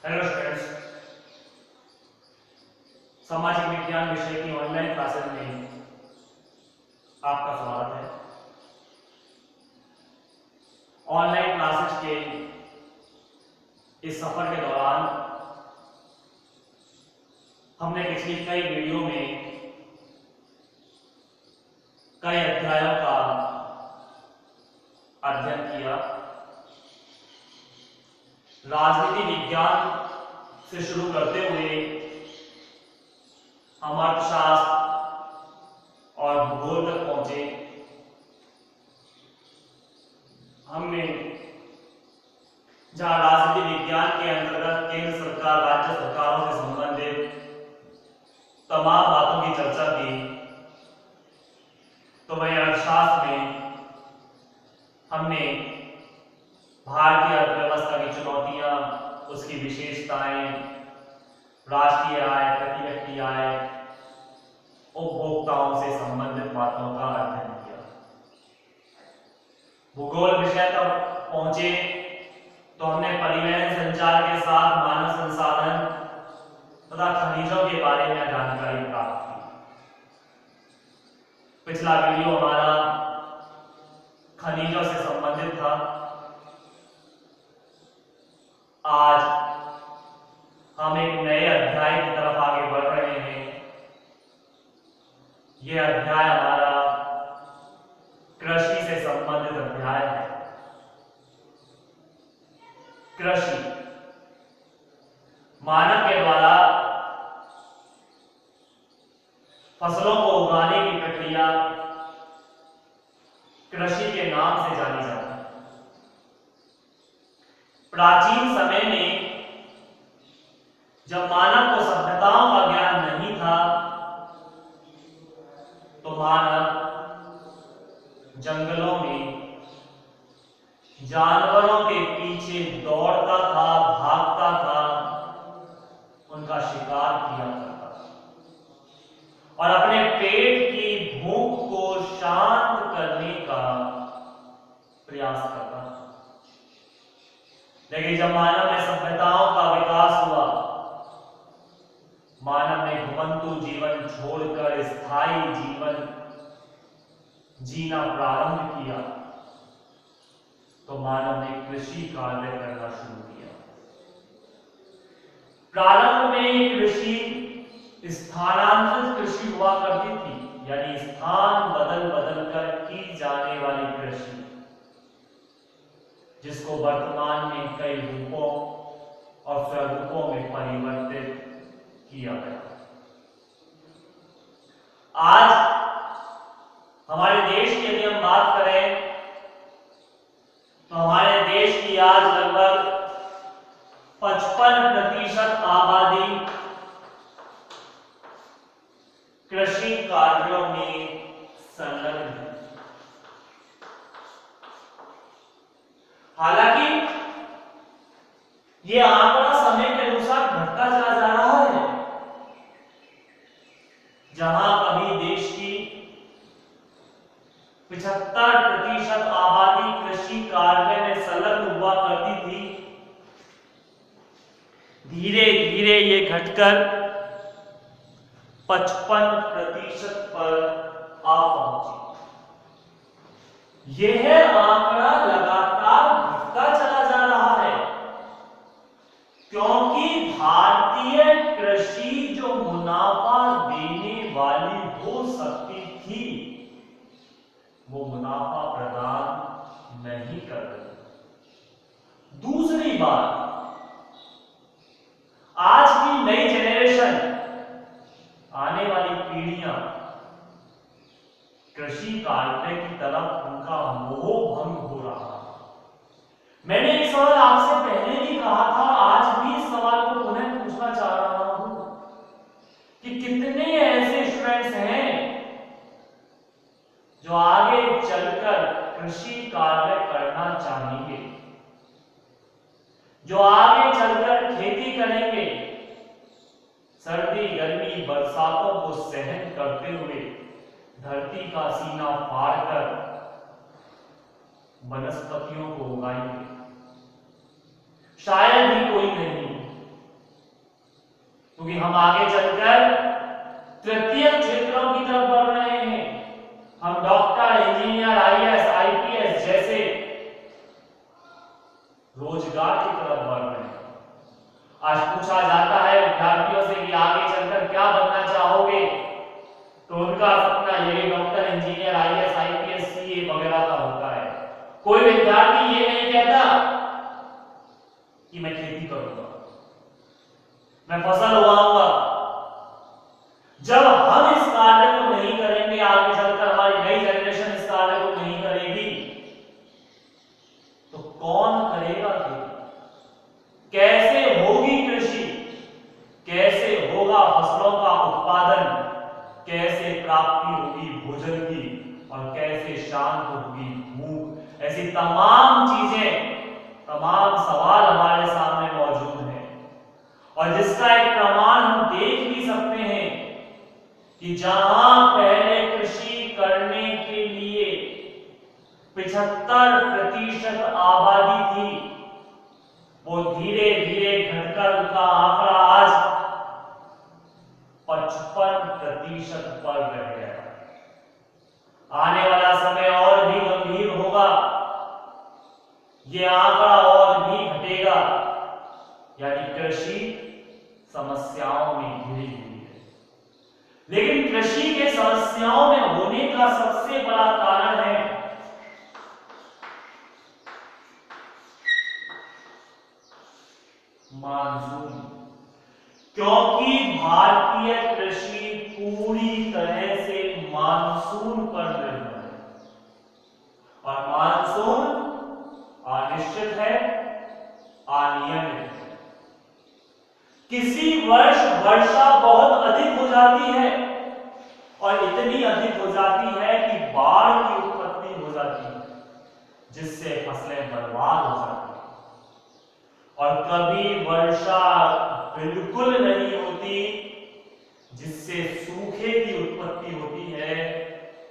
Hello students, सामाजिक विज्ञान विषय की ऑनलाइन क्लासेस में आपका स्वागत है। ऑनलाइन क्लासेस के इस सफर के दौरान हमने पिछली कई वीडियो में कई अध्यायों का अध्ययन किया। राजनीति विज्ञान से शुरू करते हुए हम अर्थशास्त्र और भूगोल तक पहुंचे। हमने जहां राजनीति विज्ञान के अंतर्गत केंद्र सरकार, राज्य सरकारों से संबंधित तमाम बातों की चर्चा की, तो वही अर्थशास्त्र में हमने भारतीय अर्थव्यवस्था की चुनौतियां, उसकी विशेषताएं, राष्ट्रीय आय, प्रति व्यक्ति आय, उपभोक्ताओं से संबंधित बातों का अध्ययन किया। भूगोल विषय तक पहुंचे तो हमने परिवहन, संचार के साथ मानव संसाधन तथा खनिजों के बारे में जानकारी प्राप्त की। पिछला वीडियो हमारा खनिजों से संबंधित था। आज हम एक नए अध्याय की तरफ आगे बढ़ रहे हैं। यह अध्याय हमारा कृषि से संबंधित अध्याय है। कृषि मानव के द्वारा फसलों को उगाने की प्रक्रिया कृषि के नाम से जानी जाती है। प्राचीन समय में जब मानव को सभ्यताओं का ज्ञान नहीं था, तो मानव जंगलों में जानवरों के पीछे दौड़ता था, भागता था, उनका शिकार किया करता था और अपने पेट की भूख को शांत करने का प्रयास करता था। लेकिन जब मानव में सभ्यताओं का विकास हुआ, मानव ने घुमंतु जीवन छोड़कर स्थायी जीवन जीना प्रारंभ किया, तो मानव ने कृषि कार्य करना शुरू किया। प्रारंभ में कृषि स्थानांतरित कृषि हुआ करती थी, यानी स्थान बदल बदल कर की जाने वाली कृषि, जिसको वर्तमान में कई रूपों और स्वरूपों में परिवर्तित किया गया। आज हमारे देश की यदि हम बात करें तो हमारे देश की आज लगभग 55% आबादी कृषि कार्यों में संलग्न है। हालांकि यह आंकड़ा समय के अनुसार घटता चला जा रहा है। जहां कभी देश की 75% आबादी कृषि कार्य में संलग्न हुआ करती थी, धीरे धीरे ये घटकर 55% पर आ पहुंची। यह आंकड़ा लगातार घटता चला जा रहा है, क्योंकि भारतीय कृषि जो मुनाफा देने वाली हो सकती थी, वो मुनाफा प्रदान नहीं कर रही। दूसरी बात, आज की नई जेनरेशन, आने वाली पीढ़ियां कृषि कार्य की तरफ उनका मोह भंग हो रहा है। मैंने एक सवाल आपसे पहले भी कहा था, आज भी इस सवाल को पुनः पूछना चाह रहा हूं कि कितने ऐसे स्टूडेंट्स हैं जो आगे चलकर कृषि कार्य करना चाहेंगे, जो आगे चलकर खेती करेंगे, सर्दी, गर्मी, बरसातों को सहन करते हुए धरती का सीना फाड़कर वनस्पतियों को उगाएंगे। शायद ही कोई नहीं क्योंकि हम आगे चलकर तृतीय क्षेत्रों की तरफ बढ़ रहे हैं। हम डॉक्टर, इंजीनियर, आईएएस, आईपीएस जैसे रोजगार की तरफ बढ़ रहे हैं। आज पूछा जाता है विद्यार्थियों से कि आगे चलकर क्या बनना चाहोगे, तो उनका सपना यही doctor, engineer, IAS, IPS, CA वगैरह का होता है। कोई विद्यार्थी ये नहीं कहता कि मैं खेती करूंगा, मैं फसल उगाऊंगा। जब हम इस कार्य को नहीं करेंगे, आगे चलकर हमारी नई जनरेशन इस कार्य को नहीं करेगी, तो कौन करेगा खेती? कैसे होगी कृषि? कैसे होगा फसलों का उत्पादन? कैसे प्राप्ति होगी भोजन की? और कैसे शांत होगी भूख? ऐसी तमाम चीजें, तमाम सवाल हमारे सामने मौजूद हैं, और जिसका एक प्रमाण हम देख भी सकते हैं कि जहां पहले कृषि करने के लिए 75% आबादी थी, वो धीरे धीरे घटकर उनका आंकड़ा आज 55% पर रह गया। आने वाला समय और भी गंभीर होगा, ये आंकड़ा और भी घटेगा, यानी कृषि समस्याओं में घिरी हुई है। लेकिन कृषि के समस्याओं में होने का सबसे बड़ा कारण है मानसून, क्योंकि भारतीय कृषि पूरी तरह से मानसून पर निर्भर है, और मानसून अनिश्चित है, अनियमित है। किसी वर्ष वर्षा बहुत अधिक हो जाती है, और इतनी अधिक हो जाती है कि बाढ़ की उत्पत्ति हो जाती है, जिससे फसलें बर्बाद हो जाती हैं। और कभी वर्षा बिल्कुल नहीं होती, जिससे सूखे की उत्पत्ति होती है,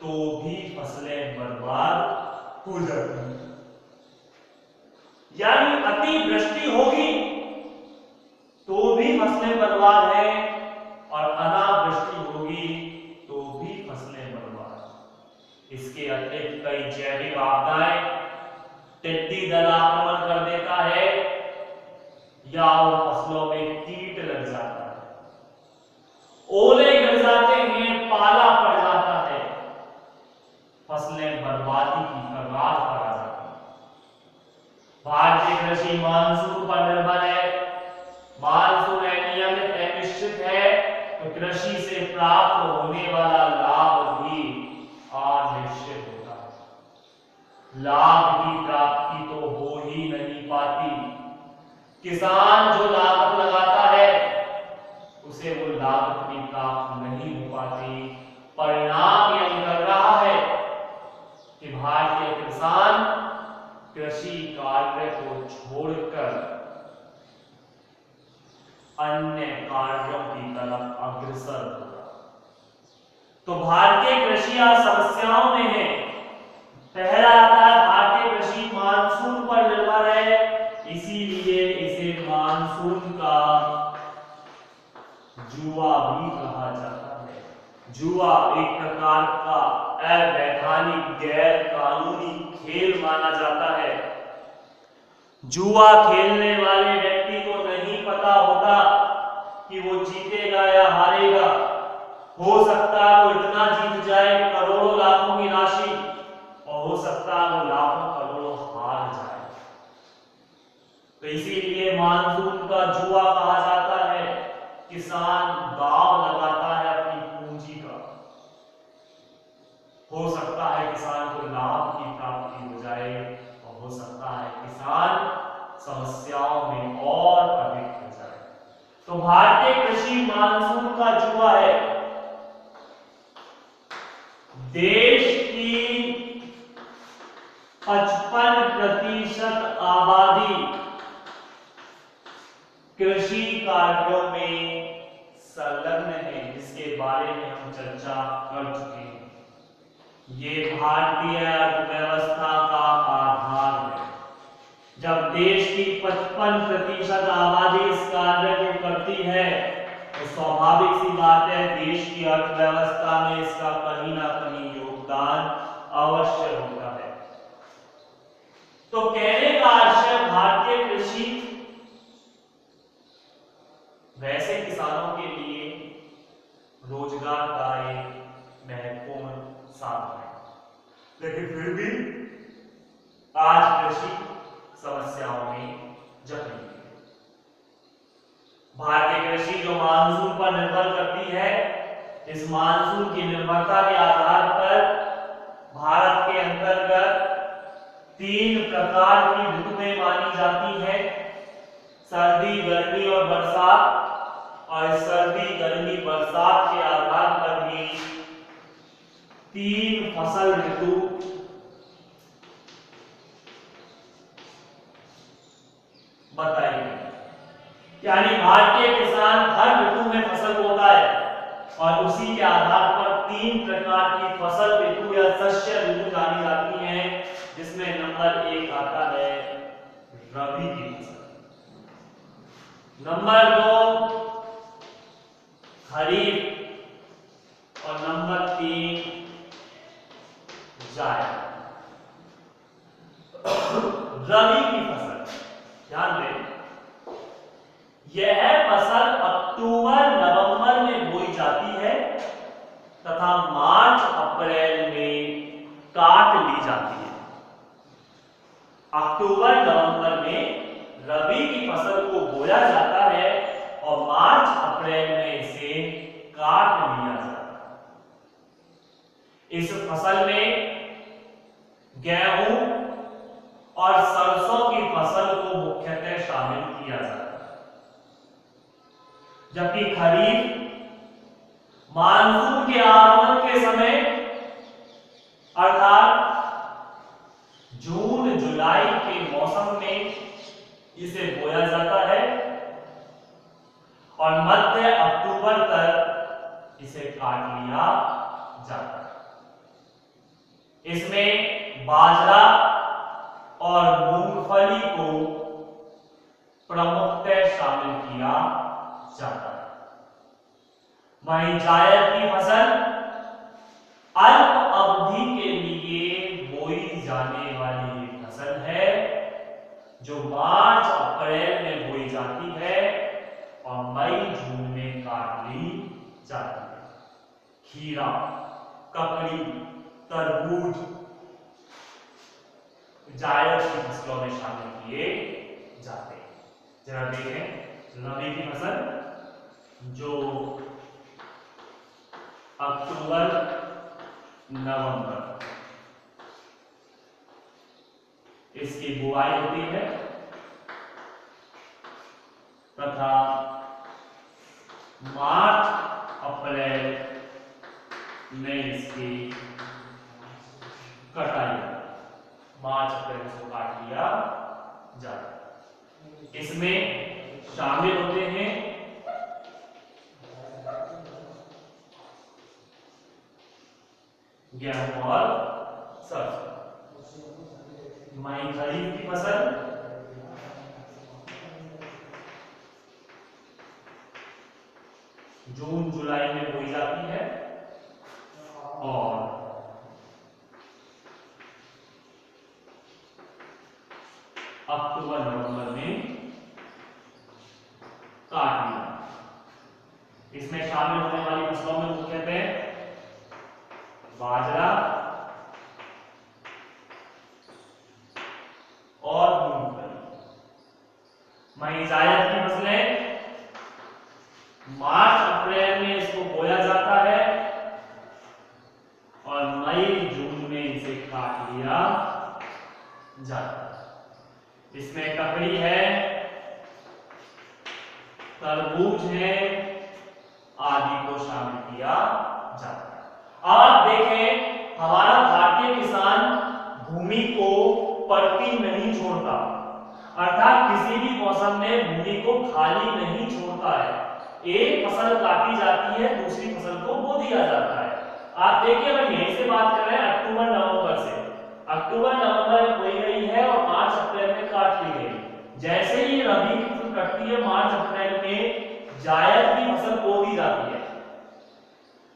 तो भी फसलें बर्बाद हो जाती हैं। यानी अतिवृष्टि होगी तो भी फसलें बर्बाद हैं, और अनावृष्टि होगी तो भी फसलें बर्बाद। इसके अतिरिक्त कई जैविक आपदाएं, टिड्डी दल आक्रमण कर देता है, या उन फसलों में कीट लग जाता है, ओले गिर जाते हैं, पाला पड़ जाता है, फसलें बर्बादी की कगार पर आ जाती हैं। भारतीय कृषि मानसून पर निर्भर है। मानसून अनियमित, अनिश्चित है, तो कृषि से प्राप्त होने वाला लाभ भी अनिश्चित होता है। लाभ की प्राप्ति तो हो ही नहीं पाती। किसान जो लागत लगाता है, उसे वो लागत भी प्राप्त नहीं हो पाती। परिणाम यह निकल रहा है कि भारतीय किसान कृषि कार्य को छोड़कर अन्य कार्यों की तरफ अग्रसर होगा। तो भारतीय कृषि आज समस्याओं में है। पहला आता है भारतीय कृषि मानसून पर निर्भर है, इसीलिए इसे मानसून का जुआ भी कहा जाता है। जुआ एक प्रकार का अवैधानिक, गैर कानूनी खेल माना जाता है। जुआ खेलने वाले व्यक्ति को नहीं पता होता कि वो जीतेगा या हारेगा। हो सकता है वो इतना जीत जाए करोड़ों लाखों की राशि, और हो सकता है वो लाखों करोड़ों हार जाए। तो इसीलिए मानसून का जुआ कहा जाता है। किसान दांव लगाता है अपनी पूंजी का। हो सकता है किसान को लाभ की प्राप्ति हो जाए, और हो सकता है किसान समस्याओं में और अधिक हो जाए। तो भारतीय कृषि मानसून का जुआ है। देश की 55% आबादी कृषि कार्यों में संलग्न है, जिसके बारे में हम चर्चा कर चुके हैं। ये भारतीय अर्थव्यवस्था का आधार है। जब देश की 55% आबादी इस कार्य को करती है, तो स्वाभाविक सी बात है, देश की अर्थव्यवस्था में इसका कहीं ना कहीं योगदान अवश्य होता है। तो कहने का आशय, भारतीय कृषि वैसे किसानों के लिए रोजगार का एक महत्वपूर्ण साधन है, लेकिन फिर भी आज कृषि समस्याओं में जकड़ी है। भारतीय कृषि जो मानसून पर निर्भर करती है, इस मानसून की निर्भरता के आधार पर भारत के अंतर्गत 3 प्रकार की ऋतुएं मानी जाती है, सर्दी, गर्मी और बरसात। और सर्दी, गर्मी, बरसात के आधार पर ही 3 फसल ऋतु बताई गई। यानी भारतीय किसान हर ऋतु में फसल बोता है और उसी के आधार पर 3 प्रकार की फसल ऋतु या शस्य ऋतु जानी जाती हैं, जिसमें नंबर 1 आता है रबी की फसल, नंबर 2 खरीफ और नंबर 3 जायद। रबी की फसल, ध्यान दें, यह फसल अक्टूबर नवंबर में बोई जाती है तथा मार्च अप्रैल में काट ली जाती है। अक्टूबर नवंबर में रबी की फसल को बोया जाता है और मार्च अप्रैल में इसे काट लिया जाता है। इस फसल में गेहूं और सरसों की फसल को मुख्यतः शामिल किया जाता है, जबकि खरीफ मानसून के आगमन के समय अर्थात जून जुलाई के मौसम में इसे बोया जाता है और मध्य अक्टूबर तक इसे काट लिया जाता है। इसमें बाजरा और मूंगफली को प्रमुखतः शामिल किया जाता है। वहीं जायद की फसल अल्प अवधि के लिए बोई जाने वाली एक फसल है, जो मार्च अप्रैल में बोई जाती है और मई जून में काट ली जाती है। खीरा, ककड़ी, तरबूज जायद की फसलों में शामिल किए जाते हैं। जरा देखें रबी की फसल जो अक्टूबर नवंबर इसकी बुआई होती है तथा मार्च अप्रैल में इसकी कटाई, मार्च अप्रैल को काट लिया जाता है। इसमें शामिल होते हैं गेहूं और सरसों। वहीं खरीफ की फसल जून जुलाई में बोई जाती है और अक्टूबर नवंबर में काट लिया। इसमें शामिल होने वाली फसलों में मुख्यतः बाजरा और मूंगफली। वहीं जायद की फसलें मार्च अप्रैल में इसको बोया जाता है और मई जून में इसे काट लिया जाता है। इसमें ककड़ी है, तरबूज है आदि को शामिल किया जाता है। आप देखें हमारा भारतीय किसान भूमि को पड़ती नहीं छोड़ता, अर्थात किसी भी मौसम में भूमि को खाली नहीं छोड़ता है। एक फसल काटी जाती है, दूसरी फसल को बो दिया जाता है। आप देखिए अगर यहीं से बात कर रहे हैं अक्टूबर नवंबर से, अक्टूबर नवंबर में बोई गई है और मार्च अप्रैल में काट ली गई। जैसे ही रबी की फसल कटती है मार्च अप्रैल में जायद की फसल बो दी जाती है।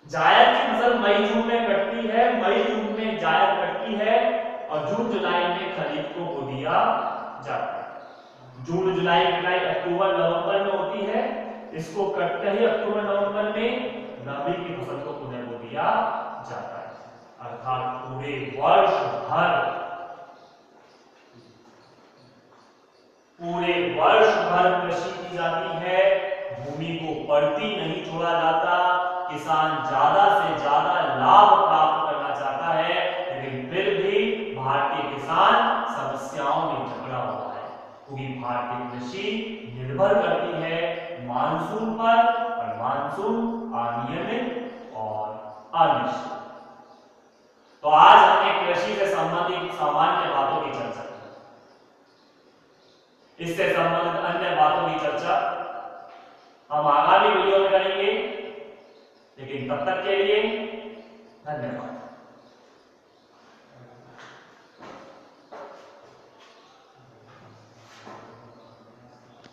जायद की फसल मई जून में कटती है, मई जून में जायद कटती है और जून जुलाई में खरीफ को बो दिया जाता है। जून जुलाई कटाई अक्टूबर नवंबर में होती है, इसको कटते ही अक्टूबर नवंबर में रबी की फसल को पुनः बो दिया जाता है। अर्थात पूरे वर्ष भर कृषि की जाती है, भूमि को पड़ती नहीं छोड़ा जाता। किसान ज्यादा से ज्यादा लाभ प्राप्त करना चाहता है, लेकिन फिर भी भारतीय किसान समस्याओं में जकड़ा हुआ है, क्योंकि भारतीय कृषि निर्भर करती है मानसून पर, और मानसून अनियमित और अनिश्चित। तो आज हमने कृषि से संबंधित सामान्य बातों की चर्चा की। इससे संबंधित अन्य बातों की चर्चा हम आगामी वीडियो में करेंगे, लेकिन तब तक के लिए धन्यवाद।